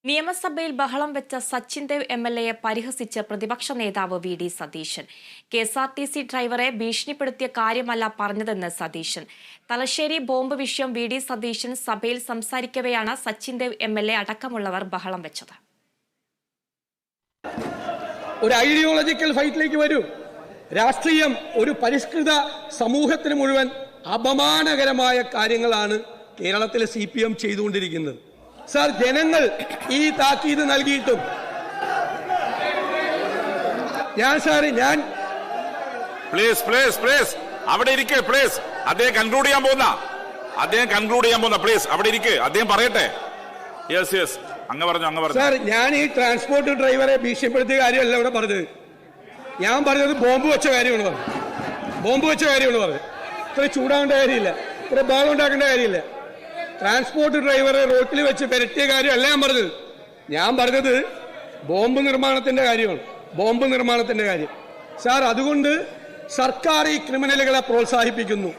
നിയമസഭയിൽ ബഹളം വെച്ച സച്ചിൻ ദേവ് എംഎൽഎയെ പരിഹസിച്ച് പ്രതിപക്ഷ നേതാവ് വി ഡി സതീശൻ. കെഎസ്ആർടിസി ഡ്രൈവറെ ഭീഷണിപ്പെടുത്തിയ കാര്യമല്ല പറഞ്ഞതെന്ന് സതീശൻ. തലശ്ശേരി ബോംബ് വിഷയം വി ഡി സതീശൻ സഭയിൽ സംസാരിക്കവെയാണ് സച്ചിൻ ദേവ് എംഎൽഎ അടക്കമുള്ളവർ ബഹളം വെച്ചത്. ഒരു ഐഡിയോളജിക്കൽ ഫൈറ്റിലേക്ക് വരൂ. രാഷ്ട്രീയം ഒരു പരിഷ്കൃത സമൂഹത്തിന് മുഴുവൻ അപമാനകരമായ കാര്യങ്ങളാണ് കേരളത്തിലെ CPM ചെയ്തുകൊണ്ടിരിക്കുന്നത്. സാർ, ജനങ്ങൾ ഈ താക്കീത് നൽകിയിട്ടും ഞാൻ പ്ലീസ് അവിടെ ഇരിക്കെ. പ്ലീസ് അദ്ദേഹം കൺക്ലൂഡ് ചെയ്യാൻ പോകുന്ന പ്ലീസ് അവിടെ ഇരിക്കെ. അദ്ദേഹം പറയട്ടെ. യെസ് അങ്ങ് പറഞ്ഞു. സാർ, ഞാൻ ഈ ട്രാൻസ്പോർട്ട് ഡ്രൈവറെ ഭീഷണിപ്പെടുത്തിയ കാര്യമല്ല ഇവിടെ പറഞ്ഞത്. ഞാൻ പറഞ്ഞത് ബോംബ് വെച്ച കാര്യമാണ് പറഞ്ഞത്. ഇത്ര ചൂടാവേണ്ട കാര്യമില്ല, ഇത്ര ബഹളം ഉണ്ടാക്കേണ്ട കാര്യമില്ല. ട്രാൻസ്പോർട്ട് ഡ്രൈവറെ റോട്ടിൽ വെച്ച് പെരട്ടിയ കാര്യമല്ല ഞാൻ പറഞ്ഞത് ബോംബ് നിർമ്മാണത്തിന്റെ കാര്യമാണ്. സാർ, അതുകൊണ്ട് സർക്കാർ ഈ ക്രിമിനലുകളെ പ്രോത്സാഹിപ്പിക്കുന്നു.